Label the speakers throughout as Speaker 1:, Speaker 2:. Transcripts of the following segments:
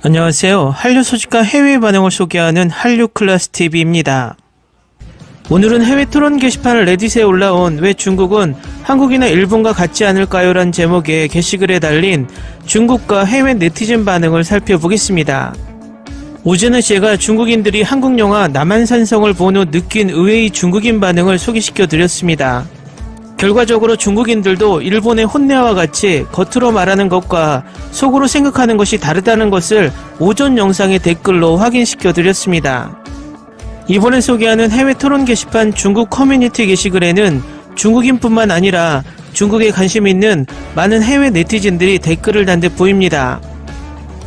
Speaker 1: 안녕하세요. 한류 소식과 해외 반응을 소개하는 한류클래스TV입니다. 오늘은 해외 토론 게시판 레딧에 올라온 왜 중국은 한국이나 일본과 같지 않을까요? 란 제목의 게시글에 달린 중국과 해외 네티즌 반응을 살펴보겠습니다. 오전에 제가 중국인들이 한국 영화 남한산성을 본 후 느낀 의외의 중국인 반응을 소개시켜 드렸습니다. 결과적으로 중국인들도 일본의 혼내와 같이 겉으로 말하는 것과 속으로 생각하는 것이 다르다는 것을 오전 영상의 댓글로 확인시켜 드렸습니다. 이번에 소개하는 해외 토론 게시판 중국 커뮤니티 게시글에는 중국인뿐만 아니라 중국에 관심 있는 많은 해외 네티즌들이 댓글을 단 듯 보입니다.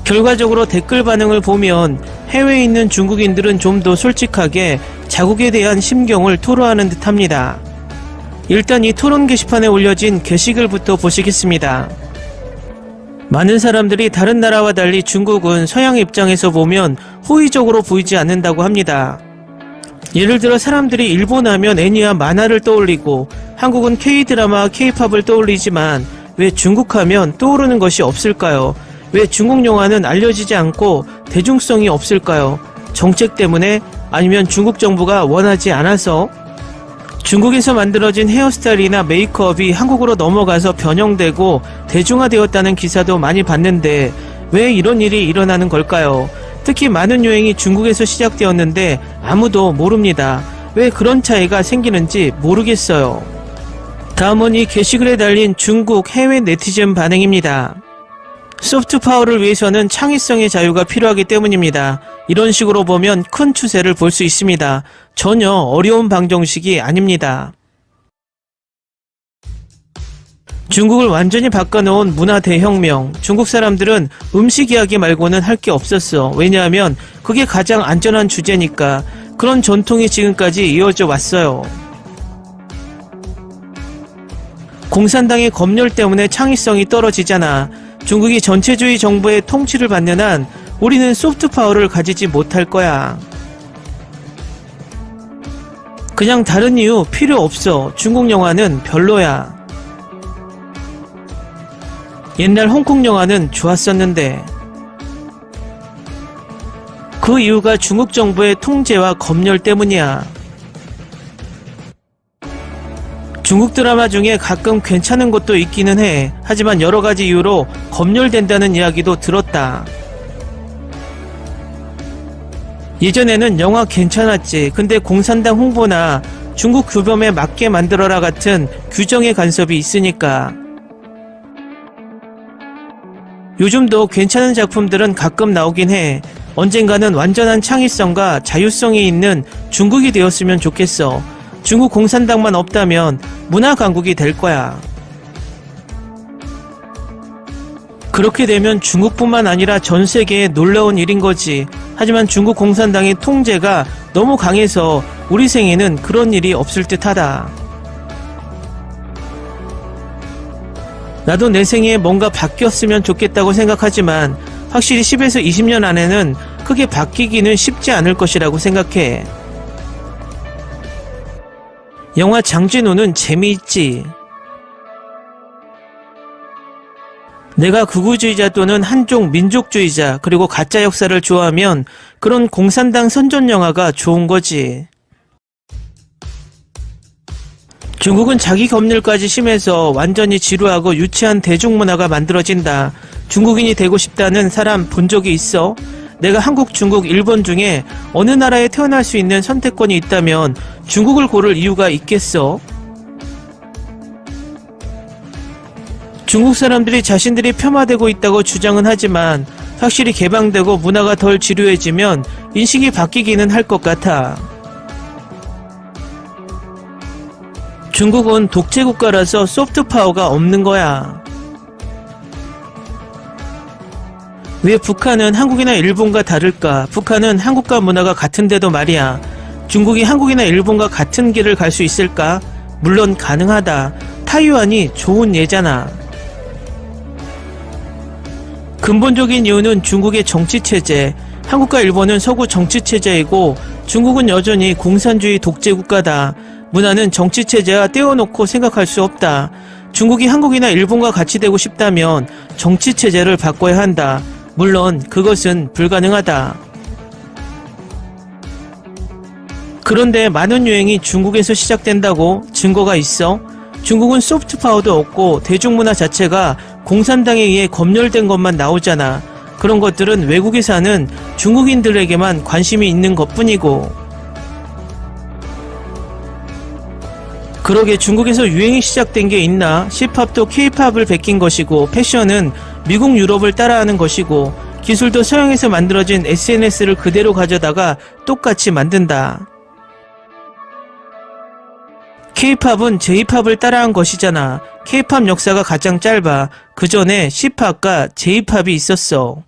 Speaker 1: 결과적으로 댓글 반응을 보면 해외에 있는 중국인들은 좀 더 솔직하게 자국에 대한 심경을 토로하는 듯 합니다. 일단 이 토론 게시판에 올려진 게시글부터 보시겠습니다. 많은 사람들이 다른 나라와 달리 중국은 서양 입장에서 보면 호의적으로 보이지 않는다고 합니다. 예를 들어 사람들이 일본 하면 애니와 만화를 떠올리고 한국은 K-드라마, K-팝을 떠올리지만 왜 중국 하면 떠오르는 것이 없을까요? 왜 중국 영화는 알려지지 않고 대중성이 없을까요? 정책 때문에? 아니면 중국 정부가 원하지 않아서? 중국에서 만들어진 헤어스타일이나 메이크업이 한국으로 넘어가서 변형되고 대중화되었다는 기사도 많이 봤는데 왜 이런 일이 일어나는 걸까요? 특히 많은 유행이 중국에서 시작되었는데 아무도 모릅니다. 왜 그런 차이가 생기는지 모르겠어요. 다음은 이 게시글에 달린 중국 해외 네티즌 반응입니다. 소프트 파워를 위해서는 창의성의 자유가 필요하기 때문입니다. 이런 식으로 보면 큰 추세를 볼 수 있습니다. 전혀 어려운 방정식이 아닙니다. 중국을 완전히 바꿔놓은 문화 대혁명. 중국 사람들은 음식 이야기 말고는 할 게 없었어. 왜냐하면 그게 가장 안전한 주제니까. 그런 전통이 지금까지 이어져 왔어요. 공산당의 검열 때문에 창의성이 떨어지잖아. 중국이 전체주의 정부의 통치를 받는 한 우리는 소프트 파워를 가지지 못할 거야. 그냥 다른 이유 필요 없어. 중국 영화는 별로야. 옛날 홍콩 영화는 좋았었는데. 그 이유가 중국 정부의 통제와 검열 때문이야. 중국 드라마 중에 가끔 괜찮은 것도 있기는 해. 하지만 여러 가지 이유로 검열된다는 이야기도 들었다. 예전에는 영화 괜찮았지. 근데 공산당 홍보나 중국 규범에 맞게 만들어라 같은 규정의 간섭이 있으니까. 요즘도 괜찮은 작품들은 가끔 나오긴 해. 언젠가는 완전한 창의성과 자유성이 있는 중국이 되었으면 좋겠어. 중국 공산당만 없다면 문화 강국이 될 거야. 그렇게 되면 중국뿐만 아니라 전 세계에 놀라운 일인 거지. 하지만 중국 공산당의 통제가 너무 강해서 우리 생에는 그런 일이 없을 듯하다. 나도 내 생에 뭔가 바뀌었으면 좋겠다고 생각하지만 확실히 10에서 20년 안에는 크게 바뀌기는 쉽지 않을 것이라고 생각해. 영화 장진우는 재미있지. 내가 극우주의자 또는 한쪽 민족주의자 그리고 가짜 역사를 좋아하면 그런 공산당 선전 영화가 좋은 거지. 중국은 자기 검열까지 심해서 완전히 지루하고 유치한 대중문화가 만들어진다. 중국인이 되고 싶다는 사람 본 적이 있어? 내가 한국, 중국, 일본 중에 어느 나라에 태어날 수 있는 선택권이 있다면 중국을 고를 이유가 있겠어? 중국 사람들이 자신들이 폄하되고 있다고 주장은 하지만 확실히 개방되고 문화가 덜 지루해지면 인식이 바뀌기는 할 것 같아. 중국은 독재국가라서 소프트 파워가 없는 거야. 왜 북한은 한국이나 일본과 다를까? 북한은 한국과 문화가 같은데도 말이야. 중국이 한국이나 일본과 같은 길을 갈 수 있을까? 물론 가능하다. 타이완이 좋은 예잖아. 근본적인 이유는 중국의 정치체제. 한국과 일본은 서구 정치체제이고 중국은 여전히 공산주의 독재국가다. 문화는 정치체제와 떼어놓고 생각할 수 없다. 중국이 한국이나 일본과 같이 되고 싶다면 정치체제를 바꿔야 한다. 물론 그것은 불가능하다. 그런데 많은 유행이 중국에서 시작된다고 증거가 있어? 중국은 소프트 파워도 없고 대중문화 자체가 공산당에 의해 검열된 것만 나오잖아. 그런 것들은 외국에 사는 중국인들에게만 관심이 있는 것뿐이고. 그러게 중국에서 유행이 시작된 게 있나? C팝도 K팝을 베낀 것이고, 패션은 미국 유럽을 따라하는 것이고, 기술도 서양에서 만들어진 SNS를 그대로 가져다가 똑같이 만든다. K팝은 J팝을 따라한 것이잖아. K팝 역사가 가장 짧아. 그 전에 C팝과 J팝이 있었어.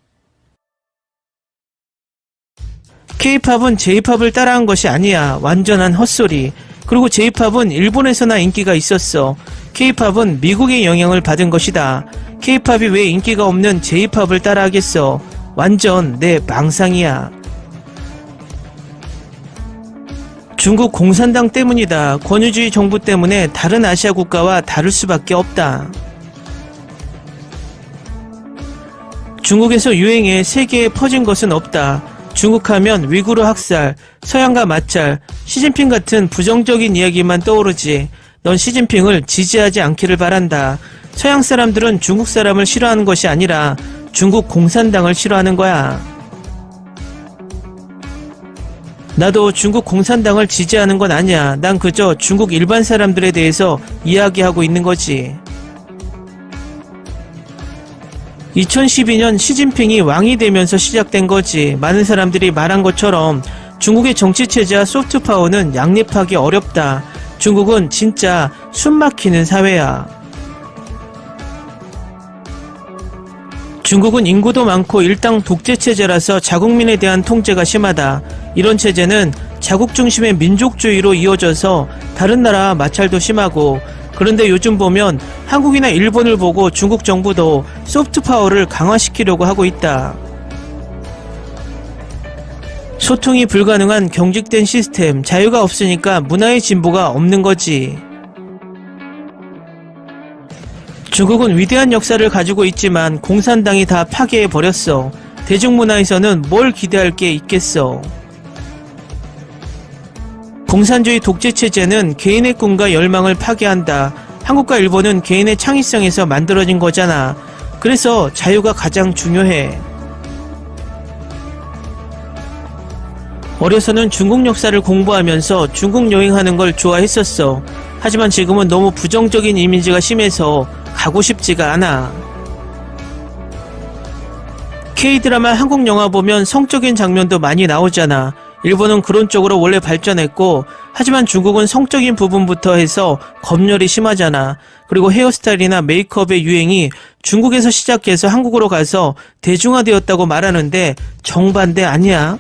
Speaker 1: K팝은 J팝을 따라한 것이 아니야. 완전한 헛소리. 그리고 J팝은 일본에서나 인기가 있었어. K팝은 미국의 영향을 받은 것이다. K팝이 왜 인기가 없는 J팝을 따라하겠어. 완전 내 망상이야. 중국 공산당 때문이다. 권위주의 정부 때문에 다른 아시아 국가와 다를 수밖에 없다. 중국에서 유행해 세계에 퍼진 것은 없다. 중국 하면 위구르 학살, 서양과 마찰, 시진핑 같은 부정적인 이야기만 떠오르지. 넌 시진핑을 지지하지 않기를 바란다. 서양 사람들은 중국 사람을 싫어하는 것이 아니라 중국 공산당을 싫어하는 거야. 나도 중국 공산당을 지지하는 건 아니야. 난 그저 중국 일반 사람들에 대해서 이야기하고 있는 거지. 2012년 시진핑이 왕이 되면서 시작된 거지. 많은 사람들이 말한 것처럼 중국의 정치체제와 소프트파워는 양립하기 어렵다. 중국은 진짜 숨막히는 사회야. 중국은 인구도 많고 일당 독재체제라서 자국민에 대한 통제가 심하다. 이런 체제는 자국 중심의 민족주의로 이어져서 다른 나라와 마찰도 심하고, 그런데 요즘 보면 한국이나 일본을 보고 중국 정부도 소프트파워를 강화시키려고 하고 있다. 소통이 불가능한 경직된 시스템, 자유가 없으니까 문화의 진보가 없는 거지. 중국은 위대한 역사를 가지고 있지만 공산당이 다 파괴해버렸어. 대중문화에서는 뭘 기대할 게 있겠어. 공산주의 독재체제는 개인의 꿈과 열망을 파괴한다. 한국과 일본은 개인의 창의성에서 만들어진 거잖아. 그래서 자유가 가장 중요해. 어려서는 중국 역사를 공부하면서 중국 여행하는 걸 좋아했었어. 하지만 지금은 너무 부정적인 이미지가 심해서 가고 싶지가 않아. K드라마 한국 영화 보면 성적인 장면도 많이 나오잖아. 일본은 그런 쪽으로 원래 발전했고, 하지만 중국은 성적인 부분부터 해서 검열이 심하잖아. 그리고 헤어스타일이나 메이크업의 유행이 중국에서 시작해서 한국으로 가서 대중화되었다고 말하는데 정반대 아니야?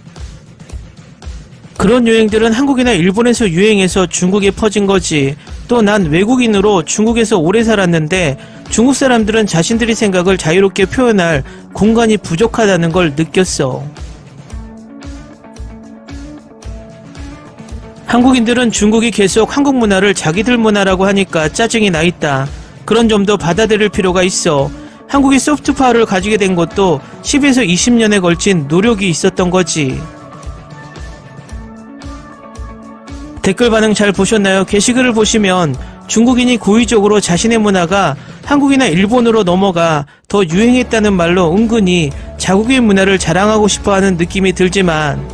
Speaker 1: 그런 유행들은 한국이나 일본에서 유행해서 중국에 퍼진 거지. 또 난 외국인으로 중국에서 오래 살았는데 중국 사람들은 자신들의 생각을 자유롭게 표현할 공간이 부족하다는 걸 느꼈어. 한국인들은 중국이 계속 한국 문화를 자기들 문화라고 하니까 짜증이 나 있다. 그런 점도 받아들일 필요가 있어. 한국이 소프트파워를 가지게 된 것도 10에서 20년에 걸친 노력이 있었던 거지. 댓글 반응 잘 보셨나요? 게시글을 보시면 중국인이 고의적으로 자신의 문화가 한국이나 일본으로 넘어가 더 유행했다는 말로 은근히 자국의 문화를 자랑하고 싶어하는 느낌이 들지만,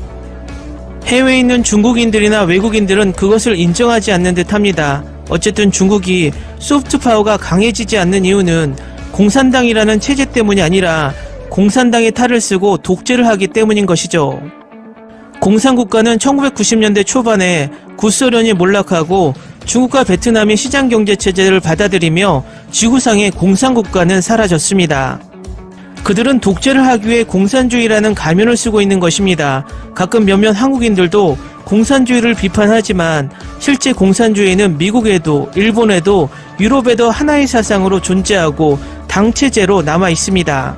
Speaker 1: 해외에 있는 중국인들이나 외국인들은 그것을 인정하지 않는 듯합니다. 어쨌든 중국이 소프트파워가 강해지지 않는 이유는 공산당이라는 체제 때문이 아니라 공산당의 탈을 쓰고 독재를 하기 때문인 것이죠. 공산국가는 1990년대 초반에 구소련이 몰락하고 중국과 베트남이 시장경제체제를 받아들이며 지구상의 공산국가는 사라졌습니다. 그들은 독재를 하기 위해 공산주의라는 가면을 쓰고 있는 것입니다. 가끔 몇몇 한국인들도 공산주의를 비판하지만 실제 공산주의는 미국에도 일본에도 유럽에도 하나의 사상으로 존재하고 당체제로 남아 있습니다.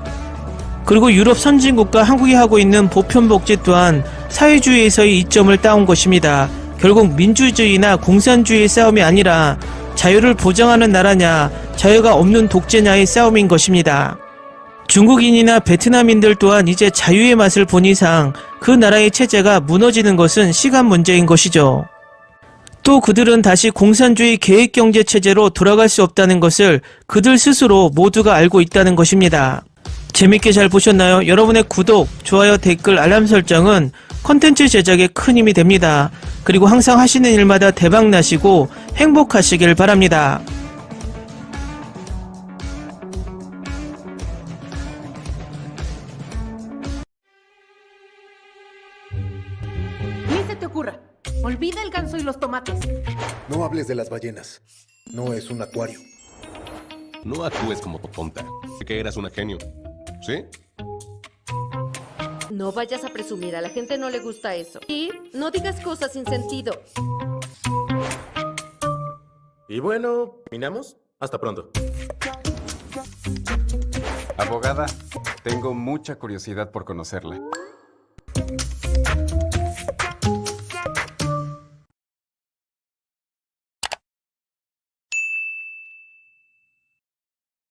Speaker 1: 그리고 유럽 선진국과 한국이 하고 있는 보편복지 또한 사회주의에서의 이점을 따온 것입니다. 결국 민주주의나 공산주의의 싸움이 아니라 자유를 보장하는 나라냐 자유가 없는 독재냐의 싸움인 것입니다. 중국인이나 베트남인들 또한 이제 자유의 맛을 본 이상 그 나라의 체제가 무너지는 것은 시간 문제인 것이죠. 또 그들은 다시 공산주의 계획경제 체제로 돌아갈 수 없다는 것을 그들 스스로 모두가 알고 있다는 것입니다. 재밌게 잘 보셨나요? 여러분의 구독, 좋아요, 댓글, 알람 설정은 컨텐츠 제작에 큰 힘이 됩니다. 그리고 항상 하시는 일마다 대박 나시고 행복하시길 바랍니다.
Speaker 2: Ni se te ocurra. Olvida el ganso y los tomates.
Speaker 3: No hables de las ballenas. No es un acuario.
Speaker 4: No actúes como tonta, que eras una genio. ¿Sí?
Speaker 5: No vayas a presumir, a la gente no le gusta eso. Y no digas cosas sin sentido.
Speaker 6: Y bueno, ¿terminamos? Hasta pronto.
Speaker 7: Abogada, tengo mucha curiosidad por conocerla.